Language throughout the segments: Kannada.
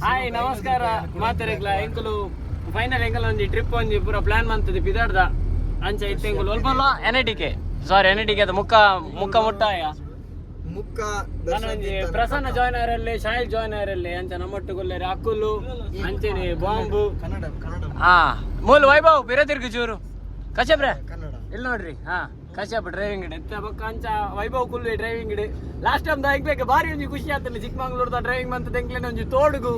ಹಾಯ್ ನಮಸ್ಕಾರ ಮಾತಾಡಿಕ್ಲ ಎಂಕಲು ಫೈನಲ್ ಎಂಕಲ್ ಒಂಜಿ ಟ್ರಿಪ್ ಒಂಜಿ ಪೂರ ಪ್ಲಾನ್ ಮಾಡ್ತದೆ ಬಿದಾಡ್ದ ಅಂಚ ಇತ್ತು ಎಂಕಲು ಒಲ್ಪಲ್ಲ ಎನ್ಐಟಿಕೆ ಅದು ಮುಕ್ಕ ಮುಟ್ಟಾಯ ನಾನು ಒಂಜಿ ಪ್ರಸನ್ನ ಜಾಯ್ನ್ ಆರಲ್ಲಿ ಶಾಹಿಲ್ ಜಾಯ್ನ್ ಆರಲ್ಲಿ ಅಂಚ ನಮ್ಮೊಟ್ಟುಗೊಲ್ಲೇರಿ ಅಕ್ಕುಲು ಅಂಚೆನೆ ಬಾಂಬು ಹಾ ಮೂಲ ವೈಭವ್ ಬಿರತಿರ್ಗು ಚೂರು ಕಶ್ಯಪ್ರೆ ಇಲ್ಲಿ ನೋಡ್ರಿ ಹಾ ಕಶ್ಯಪ್ ಡ್ರೈವಿಂಗ್ ಇಡೆ ಎತ್ತ ಬಕ್ಕ ಅಂಚ ವೈಭವ್ ಕುಲ್ಲೆ ಡ್ರೈವಿಂಗ್ ಇಡೆ ಲಾಸ್ಟ್ ಟೈಮ್ ದಾಯ್ಬೇಕು ಬಾರಿ ಒಂಜಿ ಖುಷಿ ಆಗ್ತದೆ ಚಿಕ್ಕಮಂಗ್ಳೂರ್ದ ಡ್ರೈವಿಂಗ್ ಬಂತದ ಎಂಕ್ಲೇನೆ ಒಂಜಿ ತೋಡುಗು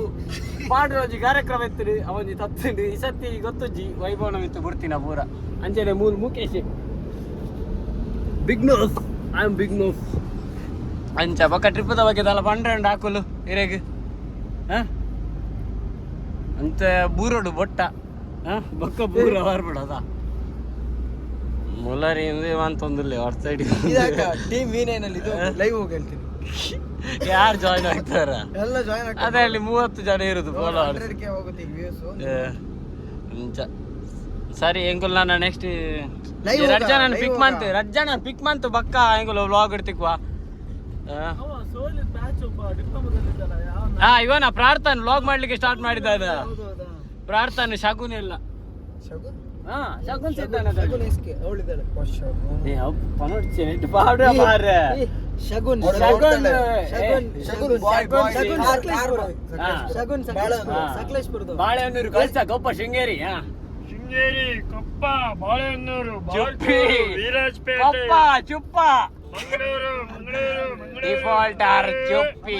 ಪಾಡ್ರ ಒಂಜಿ ಕಾರ್ಯಕ್ರಮ ಎತ್ತುಡು ಅವೊಂಜಿ ತತ್ತುಂಡು ಈ ಸತಿ ಗೊತ್ತುಜ್ಜಿ ವೈಭವನ ಇತ್ತು ಬಿಡ್ತೀನ ಪೂರ ಅಂಚೆನೆ ಮೂಲ್ Mukesh big nose I am big nose ಅಂಚ ಬಕ್ಕ ಟ್ರಿಪ್ಪದ ಬಗ್ಗೆ ತಲ ಪಂಡ್ರೆಂಡು ಹಾಕುಲು ಇರೆಗ್ ಅಂತ ಬೂರೋಡು ಬೊಟ್ಟ ಬಕ್ಕ ಬೂರ ಬರ್ಬಿಡದ ಮುಲ್ಲರಿ ಅಂತೊಂದಿಲ್ಲ ಅವ್ರ ಸೈಡ್ ಟೀಮ್ ವೀನೇನಲ್ಲಿ ಲೈವ್ ಹೋಗಿ ಹೇಳ್ತೀನಿ ಯಾರು ಜಾಯ್ನ್ ಆಗ್ತಾರ ಎಲ್ಲ ಜಾಯ್ನ್ ಆಗ್ತಾರೆ ಅದ್ರಲ್ಲಿ 30 ಜನ ಇರುದು ಫಾಲೋವರ್ಸ್ ಸರಿ ಎಂಕುಲ್ ನಾನು ನೆಕ್ಸ್ಟ್ ರಜ್ಜನ ಪಿಕ್ ಮಂತ್ ಬಕ್ಕ ಎಂಕುಲ್ ವ್ಲಾಗ್ ಇಡ್ತಿಕ್ವಾ ಇವನ ಪ್ರಾರ್ಥನೆ ವ್ಲಾಗ್ ಮಾಡ್ಲಿಕ್ಕೆ ಸ್ಟಾರ್ಟ್ ಮಾಡಿದ ಪ್ರಾರ್ಥನೆ ಶಗುನ್ ಇಲ್ಲ ಶಗುನ್ ಸಿಗ್ತಾನೆ ಬಾಳೆಹೊನ್ನೂರು ಕಳ್ಸ ಕೊಪ್ಪ ಶೃಂಗೇರಿ ಶೃಂಗೇರಿ ಕೊಪ್ಪ ಬಾಳೆಹೊನ್ನೂರು ವೀರಾಜಪೇಟೆ ಕೊಪ್ಪ ಚುಪ್ಪ ಮಂಗಳೂರು ಡಿಫಾಲ್ಟ್ ಆರ್ ಚುಪ್ಪಿ